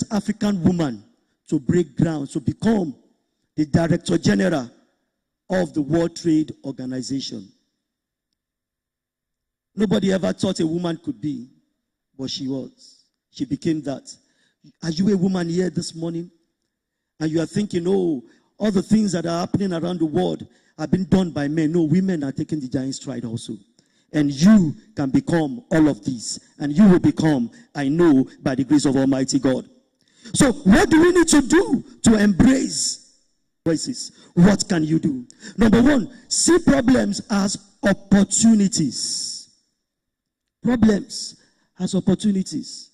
first African woman to break ground, to become the Director General of the World Trade Organization. Nobody ever thought a woman could be, but she was. She became that. Are you a woman here this morning? And you are thinking, oh, all the things that are happening around the world have been done by men. No, women are taking the giant stride also. And you can become all of these. And you will become, I know, by the grace of Almighty God. So what do we need to do to embrace voices? What can you do? Number one, see problems as opportunities. Problems as opportunities.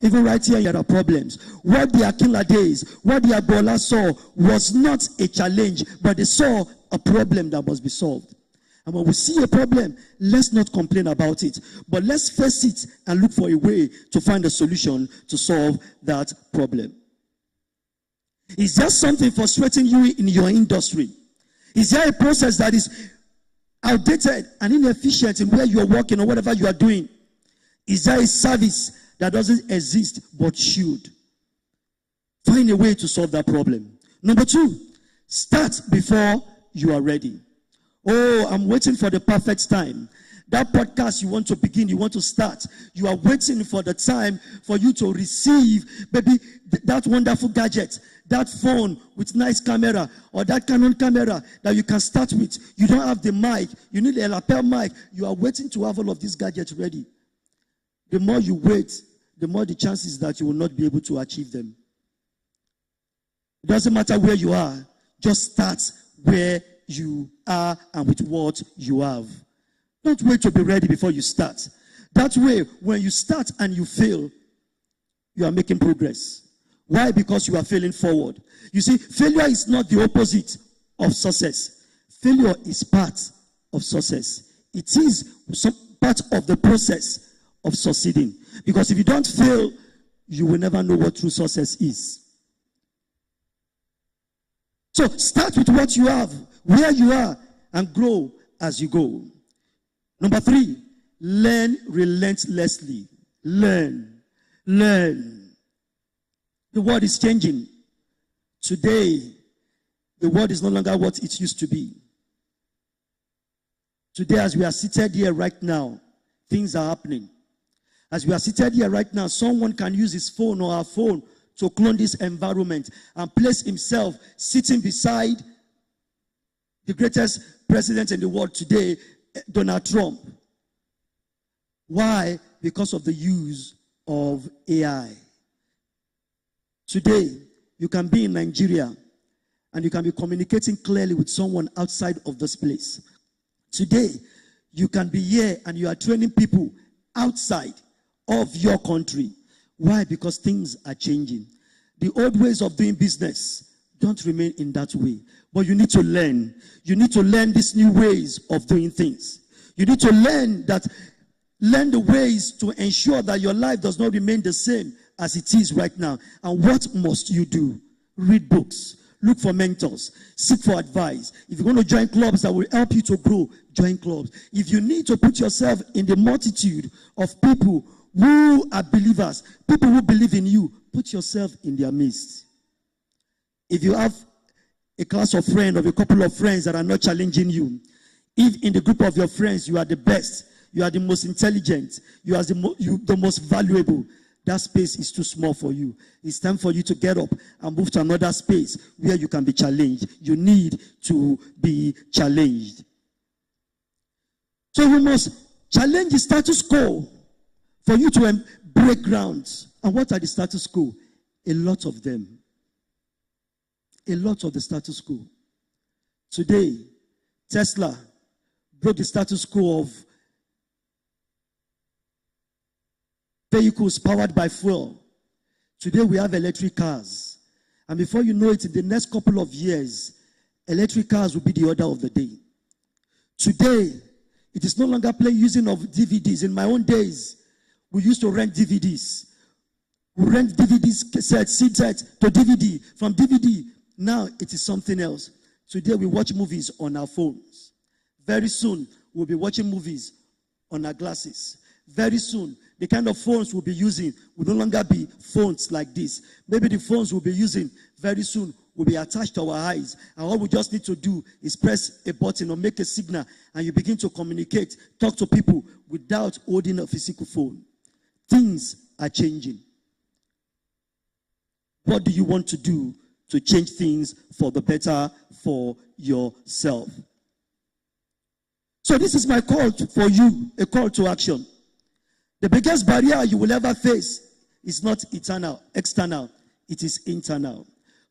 Even right here, there are problems. What the 𝗓𝗓𝗲𝗃, what the 𝗓𝗏𝗃 saw was not a challenge, but they saw a problem that must be solved. And when we see a problem, let's not complain about it, but let's face it and look for a way to find a solution to solve that problem. Is there something frustrating you in your industry? Is there a process that is outdated and inefficient in where you are working or whatever you are doing? Is there a service that doesn't exist but should? Find a way to solve that problem. Number two, start before you are ready. Oh, I'm waiting for the perfect time. That podcast you want to begin, you want to start. You are waiting for the time for you to receive maybe that wonderful gadget, that phone with nice camera, or that Canon camera that you can start with. You don't have the mic. You need a lapel mic. You are waiting to have all of these gadgets ready. The more you wait, the more the chances that you will not be able to achieve them. It doesn't matter where you are. Just start where you are and with what you have. Don't wait to be ready before you start. That way, when you start and you fail, you are making progress. Why? Because you are failing forward. You see, failure is not the opposite of success. Failure is part of success. It is some part of the process of succeeding. Because if you don't fail, you will never know what true success is. So start with what you have, where you are, and grow as you go. Number 3, learn relentlessly. Learn. The world is changing. Today, the world is no longer what it used to be. Today, as we are seated here right now, things are happening. As we are seated here right now, someone can use his phone or her phone to clone this environment and place himself sitting beside the greatest president in the world today, Donald Trump. Why? Because of the use of AI. Today, you can be in Nigeria and you can be communicating clearly with someone outside of this place. Today, you can be here and you are training people outside of your country. Why? Because things are changing. The old ways of doing business don't remain in that way. But you need to learn. You need to learn these new ways of doing things. You need to learn the ways to ensure that your life does not remain the same as it is right now. And what must you do? Read books. Look for mentors. Seek for advice. If you're going to join clubs that will help you to grow, join clubs. If you need to put yourself in the multitude of people who are believers, people who believe in you, put yourself in their midst. If you have a class of friends or a couple of friends that are not challenging you, if in the group of your friends you are the best, you are the most intelligent, you are the most valuable, that space is too small for you. It's time for you to get up and move to another space where you can be challenged. You need to be challenged. So you must challenge the status quo for you to break grounds. And what are the status quo? A lot of them. A lot of the status quo. Today, Tesla broke the status quo of vehicles powered by fuel. Today we have electric cars. And before you know it, in the next couple of years, electric cars will be the order of the day. Today, it is no longer using of DVDs. In my own days, we used to rent DVDs. We rent DVDs, cassette, CD to DVD. From DVD, now it is something else. Today we watch movies on our phones. Very soon, we'll be watching movies on our glasses. Very soon, the kind of phones we'll be using will no longer be phones like this. Maybe the phones we'll be using very soon will be attached to our eyes. And all we just need to do is press a button or make a signal, and you begin to communicate, talk to people without holding a physical phone. Things are changing. What do you want to do to change things for the better for yourself? So this is my call for you, a call to action. The biggest barrier you will ever face is not external. It is internal.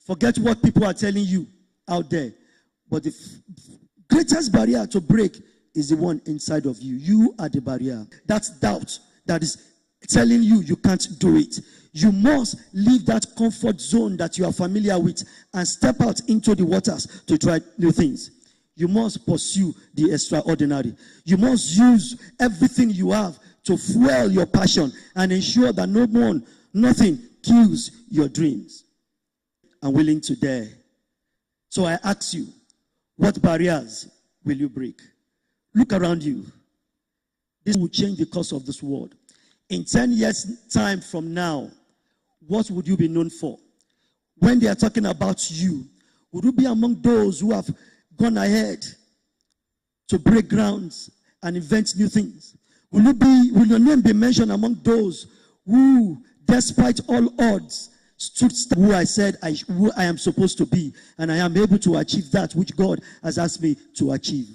Forget what people are telling you out there. But the greatest barrier to break is the one inside of you. You are the barrier. That's doubt that is telling you you can't do it. You must leave that comfort zone that you are familiar with and step out into the waters to try new things. You must pursue the extraordinary. You must use everything you have to fuel your passion and ensure that nothing kills your dreams. I'm willing to dare. So I ask you, what barriers will you break? Look around you. This will change the course of this world. In 10 years' time from now, what would you be known for? When they are talking about you, would you be among those who have gone ahead to break grounds and invent new things? Will your name be mentioned among those who, despite all odds, stood who I said who I am supposed to be, and I am able to achieve that which God has asked me to achieve?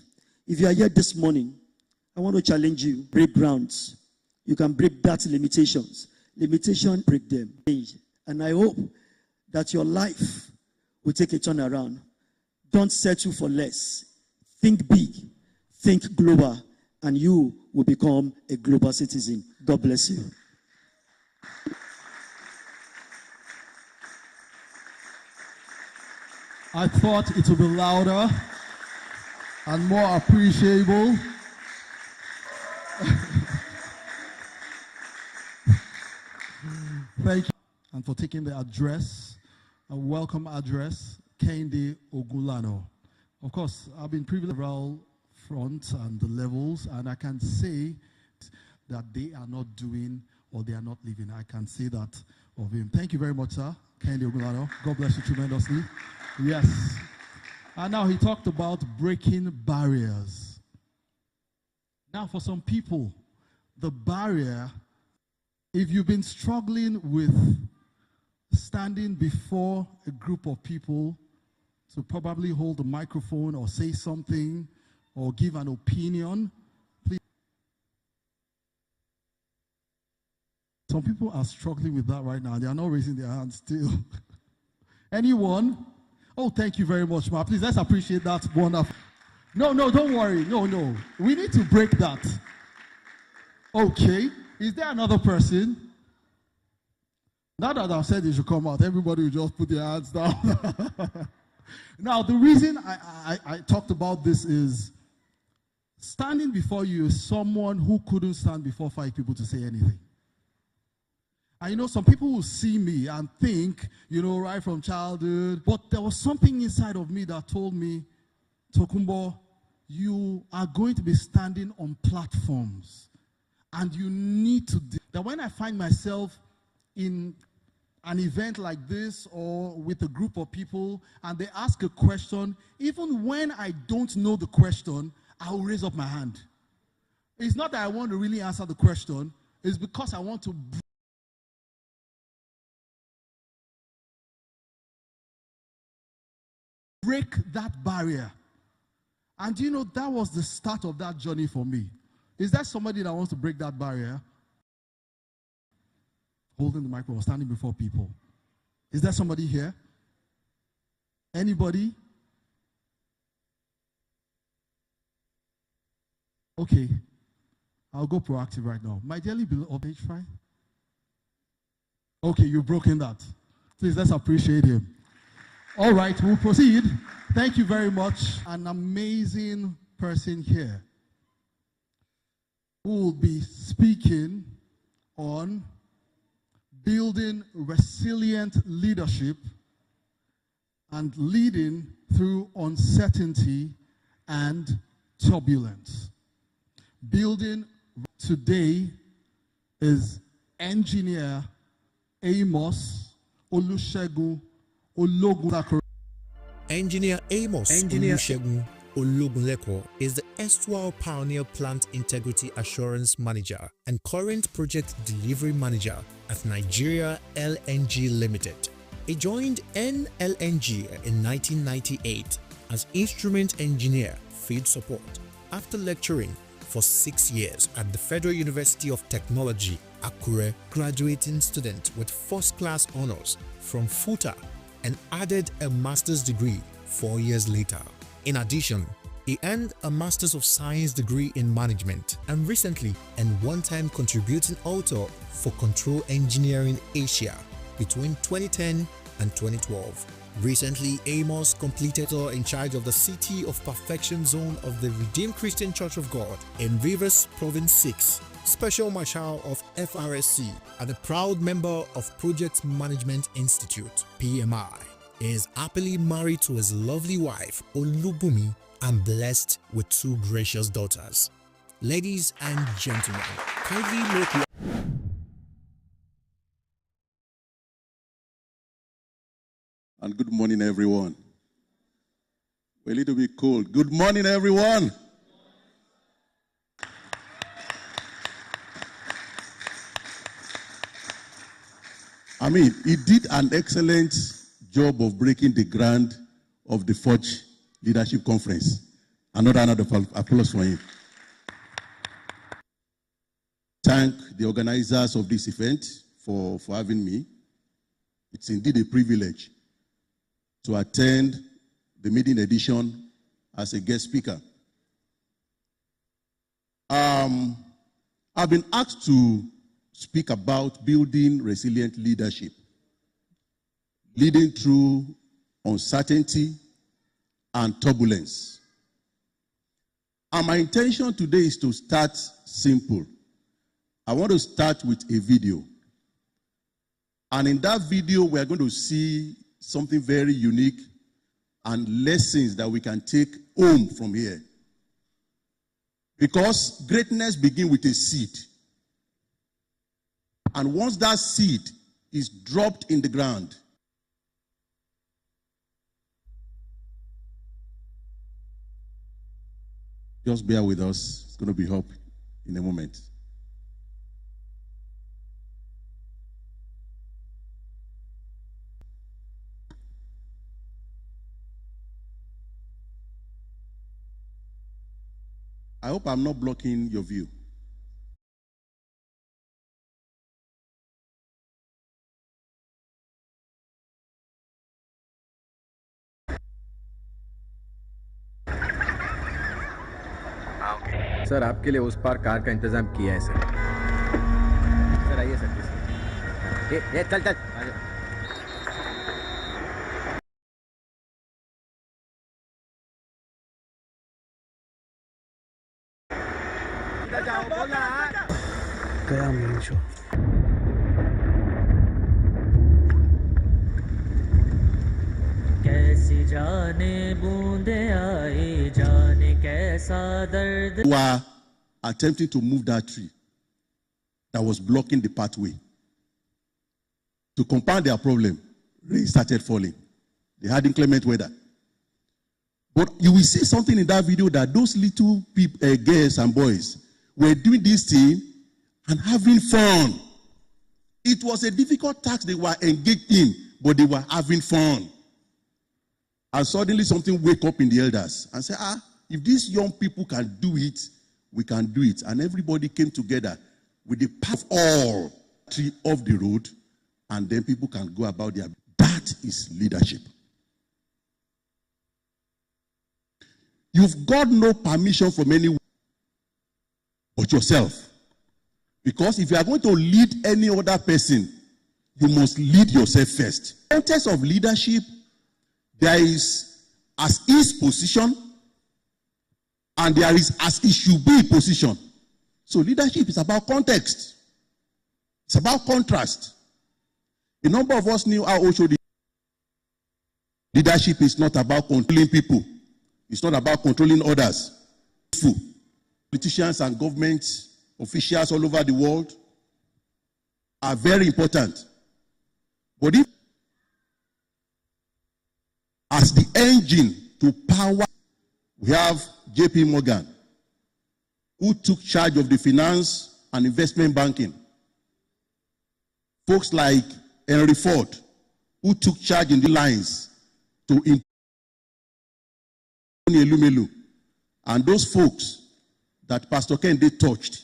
If you are here this morning, I want to challenge you. Break grounds. You can break that limitations. Limitation, break them. And I hope that your life will take a turn around. Don't settle for less. Think big. Think global. And you will become a global citizen. God bless you. I thought it would be louder. and more appreciable. Thank you, and for taking the address, a welcome address, Káyìndé Ògúnlànà. Of course, I've been privileged around fronts and the levels, and I can say that they are not doing or they are not living. I can say that of him. Thank you very much, sir, Káyìndé Ògúnlànà. God bless you tremendously. Yes. And now he talked about breaking barriers. Now, for some people, the barrier, if you've been struggling with standing before a group of people to probably hold the microphone or say something or give an opinion, please. Some people are struggling with that right now. They are not raising their hands still. Anyone? Oh, thank you very much, ma. Please, let's appreciate that. Wonderful. No, don't worry. No. We need to break that. Okay. Is there another person? Now that I've said you should come out, everybody will just put their hands down. Now, the reason I talked about this is standing before you is someone who couldn't stand before 5 people to say anything. And you know, some people will see me and think, you know, right from childhood, but there was something inside of me that told me, Tokunbo, you are going to be standing on platforms. And you need to do that. When I find myself in an event like this or with a group of people and they ask a question, even when I don't know the question, I'll raise up my hand. It's not that I want to really answer the question, it's because I want to break that barrier. And you know, that was the start of that journey for me. Is there somebody that wants to break that barrier? Holding the microphone, standing before people. Is there somebody here? Anybody? Okay. I'll go proactive right now. My dearly beloved of page 5. Okay, you've broken that. Please, let's appreciate him. All right, we'll proceed. Thank you very much. An amazing person here who will be speaking on building resilient leadership and leading through uncertainty and turbulence. Building today is engineer Amos Olusegun Ologunleko. Engineer Amos Olusegun Ologunleko is the erstwhile pioneer plant integrity assurance manager and current project delivery manager at Nigeria LNG Limited. He joined NLNG in 1998 as instrument engineer field support after lecturing for 6 years at the Federal University of Technology, Akure, graduating student with first-class honors from FUTA and added a master's degree 4 years later. In addition, he earned a Master's of Science degree in Management and recently a one-time contributing author for Control Engineering Asia between 2010 and 2012. Recently, Amos completed a tour in charge of the City of Perfection Zone of the Redeemed Christian Church of God in 𝗲𝗏 Province 6, Special Marshal of FRSC, and a proud member of Project Management Institute, PMI. He is happily married to his lovely wife, Olubumi, and blessed with 2 gracious daughters. Ladies and gentlemen, kindly make And good morning, everyone. We're a little bit cold. Good morning, everyone. I mean, he did an excellent job of breaking the ground of the Forge Leadership Conference. Another round of applause for him. Thank the organizers of this event for having me. It's indeed a privilege to attend the maiden edition as a guest speaker. I've been asked to speak about building resilient leadership, leading through uncertainty and turbulence. And my intention today is to start simple. I want to start with a video. And in that video, we are going to see something very unique and lessons that we can take home from here. Because greatness begins with a seed. And once that seed is dropped in the ground, just bear with us. It's going to be up in a moment. I hope I'm not blocking your view. Sir आपके लिए उस पार car का इंतजाम किया है sir. Sir आइए sir. ये चल चल। गया मेन शो। कैसी जाने बूंदे आई जाने कैसा दर्द। We were attempting to move that tree that was blocking the pathway. To compound their problem, rain started falling. They had inclement weather. But you will see something in that video that those little people, girls and boys were doing this thing and having fun. It was a difficult task they were engaged in, but they were having fun. And suddenly something wake up in the elders and say, if these young people can do it, we can do it. And everybody came together with the path all tree off the road, and then people can go about their. That is leadership. You've got no permission from anyone but yourself. Because if you are going to lead any other person, you must lead yourself first. In terms of leadership, there is as is position, and there is as it should be position. So leadership is about context. It's about contrast. A number of us knew how Osho did. Leadership is not about controlling people. It's not about controlling others. Politicians and government officials all over the world are very important. But if as the engine to power, we have J.P. Morgan, who took charge of the finance and investment banking. Folks like Henry Ford, who took charge in the lines to improve 𝗪𝗲𝗪𝗪, and those folks that Pastor Kende touched.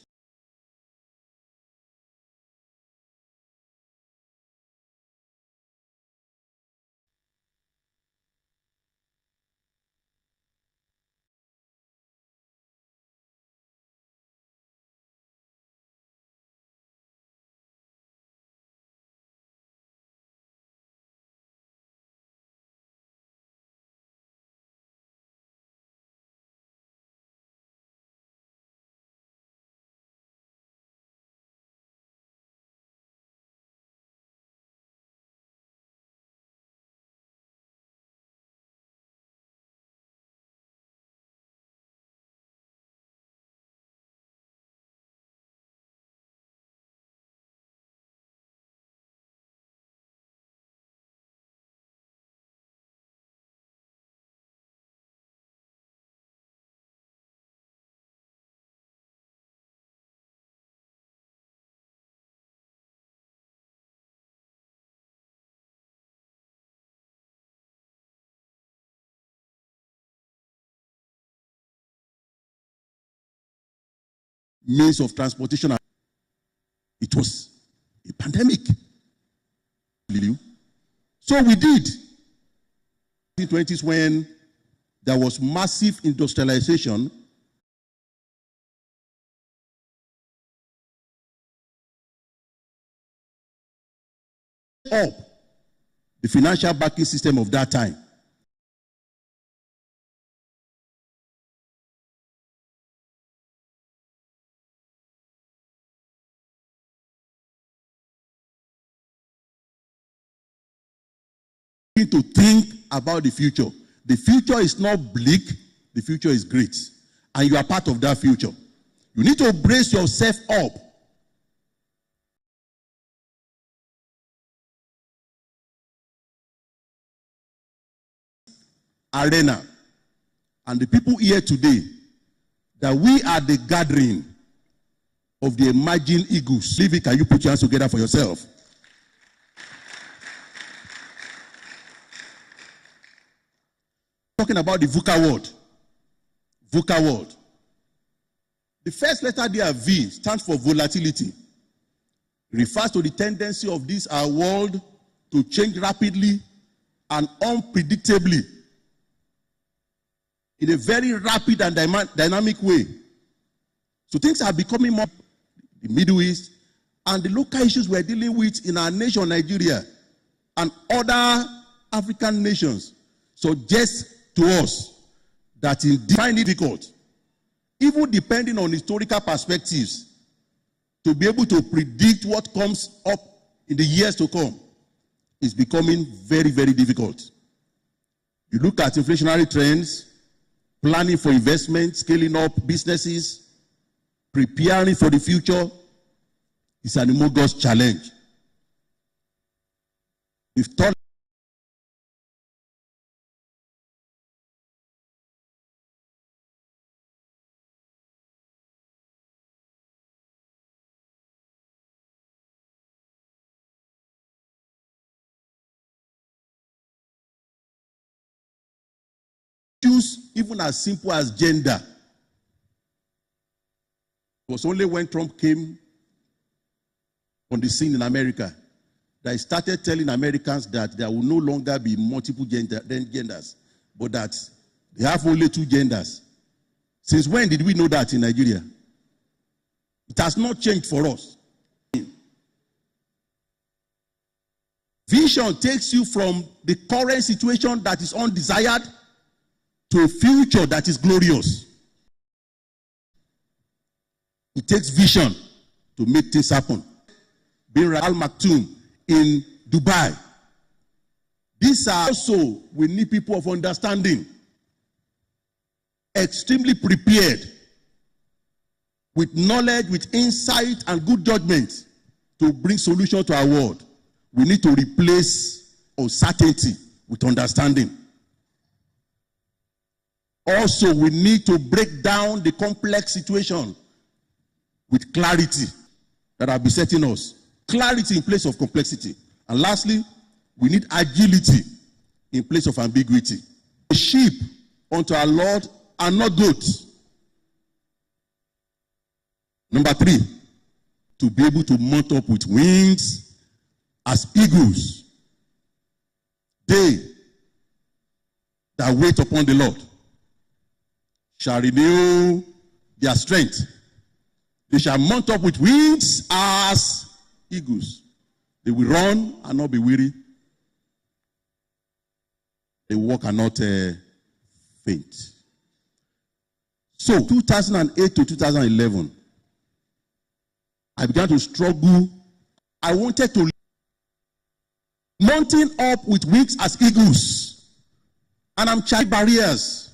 Means of transportation. It was a pandemic. So we did. In the 1920s, when there was massive industrialization, up the financial banking system of that time. to think about the future. The future is not bleak, the future is great. And you are part of that future. You need to brace yourself up. Arena. And the people here today, that we are the gathering of the emerging eagles. Leave it, can you put your hands together for yourself? Talking about the VUCA word. VUCA word. The first letter there, V, stands for volatility. It refers to the tendency of this our world to change rapidly and unpredictably in a very rapid and dynamic way. So things are becoming more the Middle East and the local issues we're dealing with in our nation, Nigeria, and other African nations suggest to us that in finding it difficult, even depending on historical perspectives, to be able to predict what comes up in the years to come is becoming very, very difficult. You look at inflationary trends, planning for investment, scaling up businesses, preparing for the future. It's an humongous challenge. We've thought even as simple as gender. It was only when Trump came on the scene in America that he started telling Americans that there will no longer be multiple genders, but that they have only two genders. Since when did we know that in Nigeria? It has not changed for us. Vision takes you from the current situation that is undesired to a future that is glorious. It takes vision to make things happen. Being Al Maktoum in Dubai. These are also, we need people of understanding, extremely prepared, with knowledge, with insight and good judgment to bring solution to our world. We need to replace uncertainty with understanding. Also, we need to break down the complex situation with clarity that are besetting us. Clarity in place of complexity. And lastly, we need agility in place of ambiguity. The sheep unto our Lord are not goats. Number 3, to be able to mount up with wings as eagles. They that wait upon the Lord shall renew their strength. They shall mount up with wings as eagles. They will run and not be weary. They walk and not faint. So, 2008 to 2011, I began to struggle. I wanted to mounting up with wings as eagles. And I'm challenging barriers.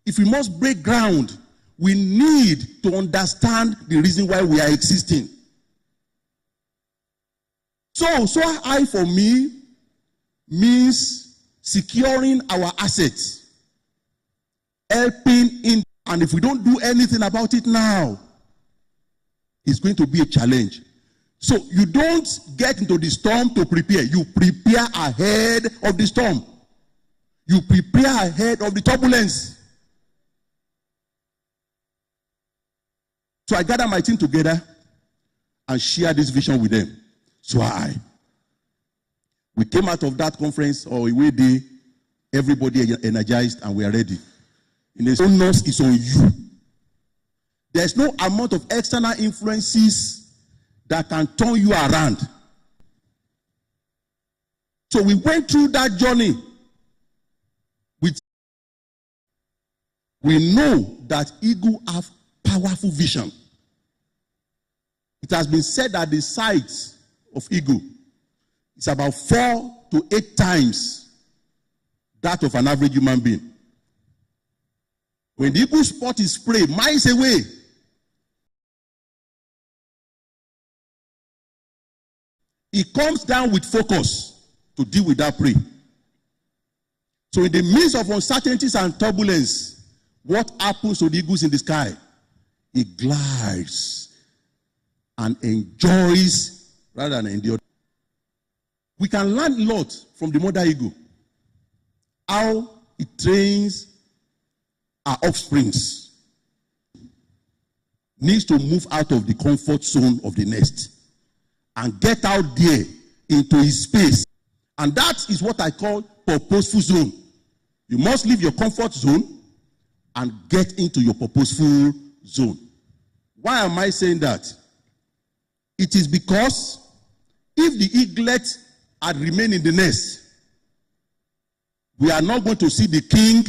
If we must break ground, we need to understand the reason why we are existing. So high for me means securing our assets, helping in, and if we don't do anything about it now, it's going to be a challenge. So you don't get into the storm to prepare. You prepare ahead of the storm. You prepare ahead of the turbulence. So I gathered my team together and shared this vision with them. So we came out of that conference or away day, everybody energized and we are ready. In the onus is on you. There's no amount of external influences that can turn you around. So we went through that journey. We know that eagles have powerful vision. It has been said that the size of eagle is about 4 to 8 times that of an average human being. When the eagle spot is prey miles away, it comes down with focus to deal with that prey. So in the midst of uncertainties and turbulence, what happens to the eagles in the sky? It glides and enjoys rather than endures. We can learn a lot from the mother eagle. How it trains our offsprings. Needs to move out of the comfort zone of the nest and get out there into his space. And that is what I call purposeful zone. You must leave your comfort zone and get into your purposeful zone. Why am I saying that? It is because if the eaglet had remained in the nest, we are not going to see the king